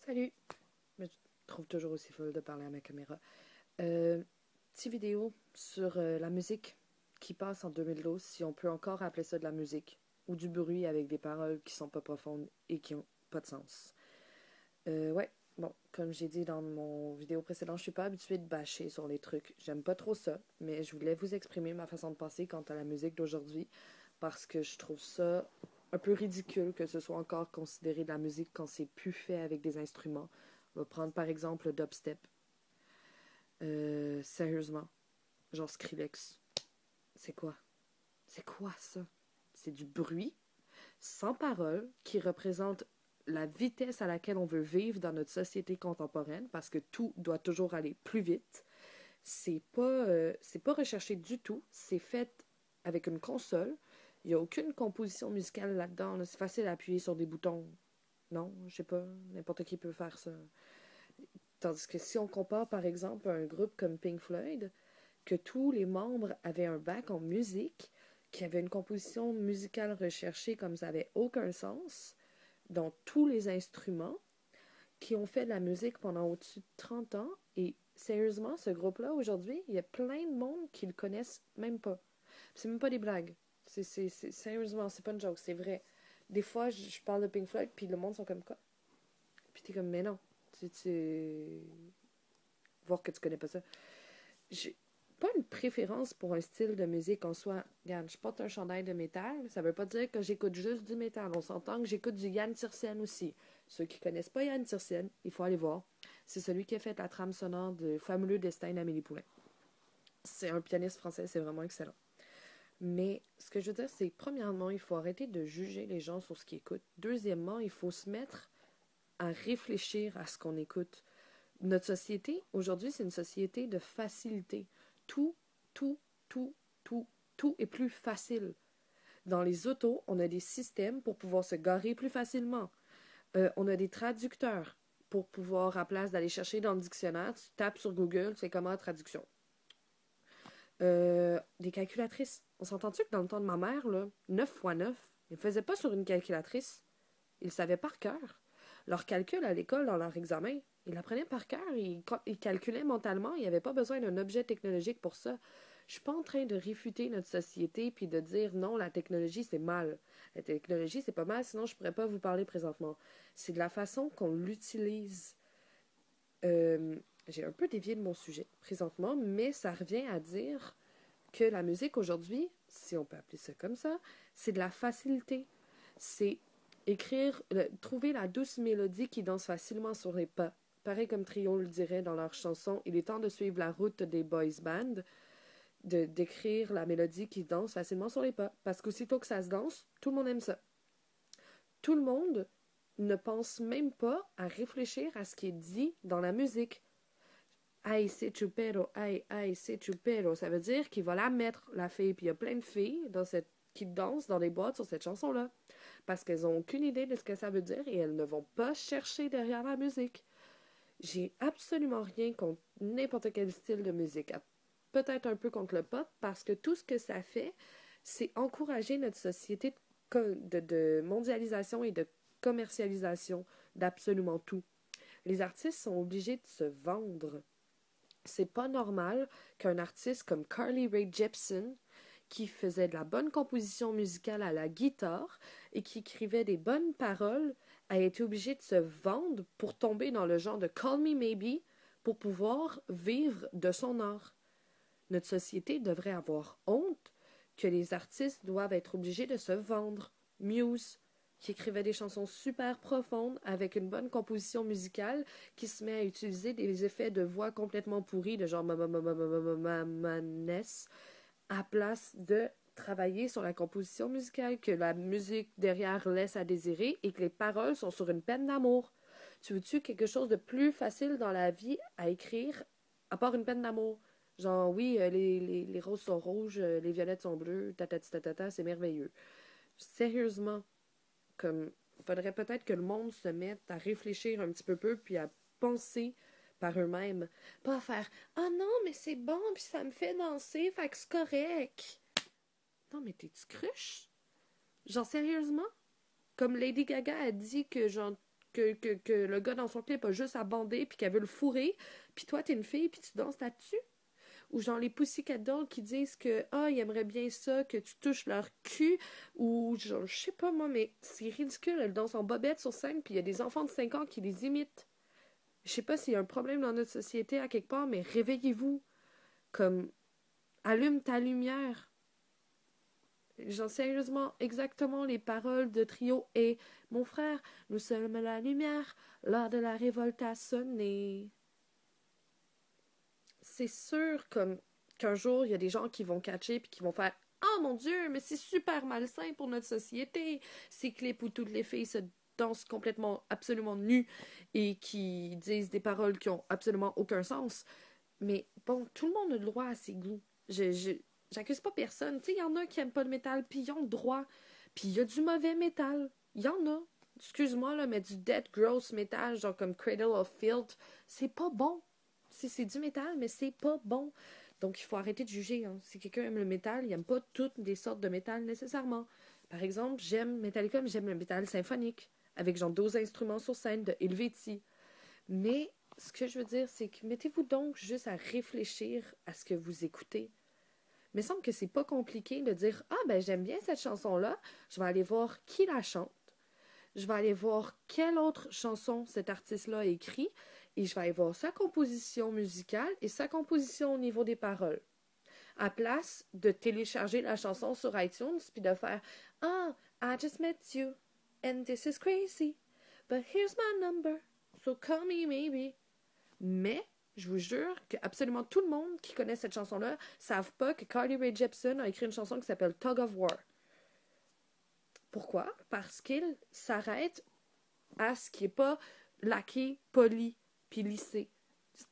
Salut! Je me trouve toujours aussi folle de parler à ma caméra. Petite vidéo sur la musique qui passe en 2012, si on peut encore appeler ça de la musique, ou du bruit avec des paroles qui sont pas profondes et qui ont pas de sens. Ouais, bon, comme j'ai dit dans mon vidéo précédente, je suis pas habituée de bâcher sur les trucs. J'aime pas trop ça, mais je voulais vous exprimer ma façon de penser quant à la musique d'aujourd'hui, parce que je trouve ça un peu ridicule que ce soit encore considéré de la musique quand c'est plus fait avec des instruments. On va prendre par exemple le dubstep. Sérieusement, genre Skrillex. C'est quoi? C'est quoi ça? C'est du bruit, sans parole, qui représente la vitesse à laquelle on veut vivre dans notre société contemporaine, parce que tout doit toujours aller plus vite. C'est pas recherché du tout. C'est fait avec une console. Il n'y a aucune composition musicale là-dedans. Là. C'est facile à appuyer sur des boutons. Non, je sais pas. N'importe qui peut faire ça. Tandis que si on compare par exemple un groupe comme Pink Floyd, que tous les membres avaient un bac en musique, qui avait une composition musicale recherchée comme ça n'avait aucun sens, dans tous les instruments, qui ont fait de la musique pendant au-dessus de 30 ans, et sérieusement, ce groupe-là, aujourd'hui, il y a plein de monde qui le connaissent même pas. C'est même pas des blagues. Sérieusement, c'est pas une joke, c'est vrai. Des fois, je parle de Pink Floyd, puis le monde sont comme quoi? Puis t'es comme, mais non. Tu voir que tu connais pas ça. J'ai pas une préférence pour un style de musique en soi. Regarde, je porte un chandail de métal, ça veut pas dire que j'écoute juste du métal. On s'entend que j'écoute du Yann Tiersen aussi. Ceux qui connaissent pas Yann Tiersen, il faut aller voir. C'est celui qui a fait la trame sonore de Fabuleux Destin d'Amélie Poulain. C'est un pianiste français, c'est vraiment excellent. Mais ce que je veux dire, c'est premièrement, il faut arrêter de juger les gens sur ce qu'ils écoutent. Deuxièmement, il faut se mettre à réfléchir à ce qu'on écoute. Notre société, aujourd'hui, c'est une société de facilité. Tout, tout, tout, tout, tout est plus facile. Dans les autos, on a des systèmes pour pouvoir se garer plus facilement. On a des traducteurs pour pouvoir, à place d'aller chercher dans le dictionnaire, tu tapes sur Google, c'est comment traduction. Des calculatrices. On s'entend-tu que dans le temps de ma mère, là, 9 fois 9, ils ne faisaient pas sur une calculatrice. Ils savaient par cœur. Leur calcul à l'école, dans leur examen, ils l'apprenaient par cœur. Ils calculaient mentalement. Il n'y avait pas besoin d'un objet technologique pour ça. Je suis pas en train de réfuter notre société puis de dire non, la technologie, c'est mal. La technologie, c'est pas mal, sinon je pourrais pas vous parler présentement. C'est de la façon qu'on l'utilise. J'ai un peu dévié de mon sujet présentement, mais ça revient à dire que la musique aujourd'hui, si on peut appeler ça comme ça, c'est de la facilité. C'est trouver la douce mélodie qui danse facilement sur les pas. Pareil comme Trio le dirait dans leur chanson, il est temps de suivre la route des boys band, d'écrire la mélodie qui danse facilement sur les pas. Parce qu'aussitôt que ça se danse, tout le monde aime ça. Tout le monde ne pense même pas à réfléchir à ce qui est dit dans la musique. Ay, c'est chupero, ay, c'est chupero. Ça veut dire qu'il va la mettre, la fille. Puis il y a plein de filles qui dansent dans les boîtes sur cette chanson-là. Parce qu'elles n'ont aucune idée de ce que ça veut dire et elles ne vont pas chercher derrière la musique. J'ai absolument rien contre n'importe quel style de musique. Peut-être un peu contre le pop, parce que tout ce que ça fait, c'est encourager notre société de mondialisation et de commercialisation d'absolument tout. Les artistes sont obligés de se vendre. C'est pas normal qu'un artiste comme Carly Rae Jepsen, qui faisait de la bonne composition musicale à la guitare et qui écrivait des bonnes paroles, a été obligé de se vendre pour tomber dans le genre de Call Me Maybe pour pouvoir vivre de son art. Notre société devrait avoir honte que les artistes doivent être obligés de se vendre. Muse, qui écrivait des chansons super profondes avec une bonne composition musicale, qui se met à utiliser des effets de voix complètement pourris, de genre mamaness, à place de travailler sur la composition musicale, que la musique derrière laisse à désirer et que les paroles sont sur une peine d'amour. Tu veux-tu quelque chose de plus facile dans la vie à écrire, à part une peine d'amour? Genre, oui, les roses sont rouges, les violettes sont bleues, c'est merveilleux. Sérieusement, comme, faudrait peut-être que le monde se mette à réfléchir un petit peu puis à penser par eux-mêmes. Pas à faire «Ah non, mais c'est bon, puis ça me fait danser, fait que c'est correct». Non, mais t'es-tu cruche? Genre, sérieusement? Comme Lady Gaga a dit que, genre, que le gars dans son clip a juste à bander puis qu'elle veut le fourrer, puis toi, t'es une fille puis tu danses là-dessus? Ou genre les Pussycat Dolls qui disent que ils aimeraient bien ça, que tu touches leur cul, ou genre, je sais pas moi, mais c'est ridicule, elles dansent en bobette sur scène, puis il y a des enfants de 5 ans qui les imitent. Je sais pas s'il y a un problème dans notre société à quelque part, mais réveillez-vous. Comme, allume ta lumière. Genre, sérieusement, exactement les paroles de Trio et mon frère, nous sommes la lumière, l'heure de la révolte a sonné. C'est sûr comme qu'un jour, il y a des gens qui vont catcher puis qui vont faire oh mon Dieu, mais c'est super malsain pour notre société. Ces clips où toutes les filles se dansent complètement, absolument nues et qui disent des paroles qui ont absolument aucun sens. Mais bon, tout le monde a le droit à ses goûts. J'accuse pas personne. Tu sais, il y en a qui aiment pas le métal, puis ils ont le droit. Puis il y a du mauvais métal. Il y en a. Excuse-moi, là, mais du dead gross métal, genre comme Cradle of Filth, c'est pas bon. C'est du métal, mais c'est pas bon. Donc, il faut arrêter de juger. Hein. Si quelqu'un aime le métal, il aime pas toutes les sortes de métal nécessairement. Par exemple, j'aime Metallica, mais j'aime le métal symphonique, avec genre 12 instruments sur scène de Helvetii. Mais ce que je veux dire, c'est que mettez-vous donc juste à réfléchir à ce que vous écoutez. Il me semble que c'est pas compliqué de dire ah ben j'aime bien cette chanson-là, je vais aller voir qui la chante, je vais aller voir quelle autre chanson cet artiste-là a écrit et je vais aller voir sa composition musicale et sa composition au niveau des paroles. À place de télécharger la chanson sur iTunes puis de faire ah I just met you and this is crazy but here's my number so call me maybe. Mais je vous jure que absolument tout le monde qui connaît cette chanson-là ne savent pas que Carly Rae Jepsen a écrit une chanson qui s'appelle Tug of War. Pourquoi? Parce qu'il s'arrête à ce qui n'est pas laqué, poli, puis lissé.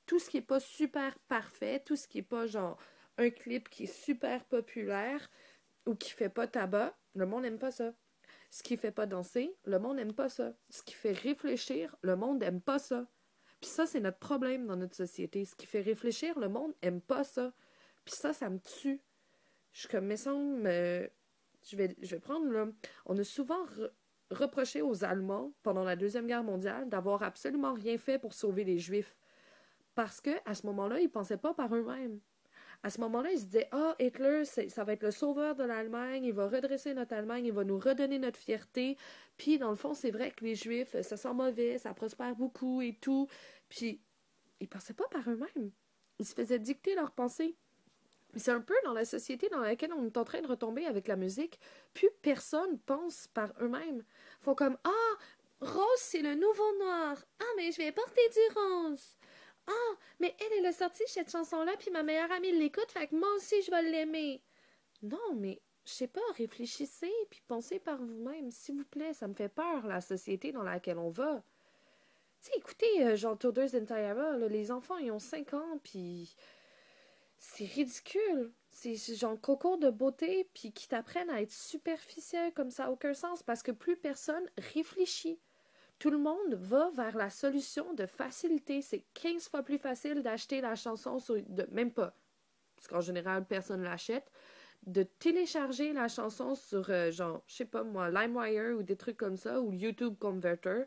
Tout ce qui n'est pas super parfait, tout ce qui n'est pas genre un clip qui est super populaire ou qui fait pas tabac, le monde n'aime pas ça. Ce qui fait pas danser, le monde n'aime pas ça. Ce qui fait réfléchir, le monde n'aime pas ça. Puis ça, c'est notre problème dans notre société. Ce qui fait réfléchir, le monde aime pas ça. Puis ça me tue. Je suis comme, me semble, je vais prendre, là, on a souvent reproché aux Allemands, pendant la Deuxième Guerre mondiale, d'avoir absolument rien fait pour sauver les Juifs. Parce que à ce moment-là, ils pensaient pas par eux-mêmes. À ce moment-là, ils se disaient ah, Hitler, ça va être le sauveur de l'Allemagne, il va redresser notre Allemagne, il va nous redonner notre fierté. Puis, dans le fond, c'est vrai que les Juifs, ça sent mauvais, ça prospère beaucoup et tout. Puis, ils pensaient pas par eux-mêmes. Ils se faisaient dicter leurs pensées. C'est un peu dans la société dans laquelle on est en train de retomber avec la musique. Plus personne pense par eux-mêmes. Ils font comme ah, rose, c'est le nouveau noir. Ah, mais je vais porter du rose. Ah, mais elle a sorti cette chanson-là, puis ma meilleure amie l'écoute, fait que moi aussi, je vais l'aimer. Non, mais, je sais pas, réfléchissez, puis pensez par vous-même, s'il vous plaît, ça me fait peur, la société dans laquelle on va. Tu sais, écoutez, genre Toddlers in Tiara, là, les enfants, ils ont 5 ans, puis c'est ridicule. C'est genre concours de beauté, puis qui t'apprennent à être superficiel, comme ça, aucun sens, parce que plus personne réfléchit. Tout le monde va vers la solution de facilité. C'est 15 fois plus facile d'acheter la chanson même pas, parce qu'en général, personne l'achète, de télécharger la chanson sur, genre, je sais pas moi, LimeWire ou des trucs comme ça, ou YouTube Converter,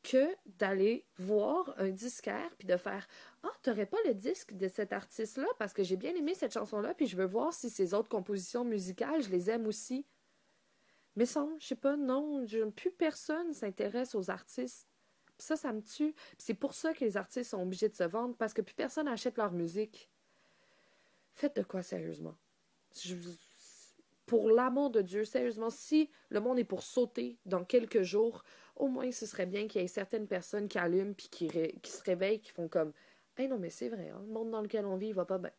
que d'aller voir un disquaire puis de faire ah, t'aurais pas le disque de cet artiste-là parce que j'ai bien aimé cette chanson-là puis je veux voir si ses autres compositions musicales, je les aime aussi. Mais je sais pas, non, plus personne s'intéresse aux artistes. Puis ça me tue. Puis c'est pour ça que les artistes sont obligés de se vendre, parce que plus personne achète leur musique. Faites de quoi, sérieusement? Je- pour l'amour de Dieu, sérieusement, si le monde est pour sauter dans quelques jours, au moins ce serait bien qu'il y ait certaines personnes qui allument puis qui se réveillent, qui font comme « Hey non, mais c'est vrai, hein, le monde dans lequel on vit, il va pas bien. »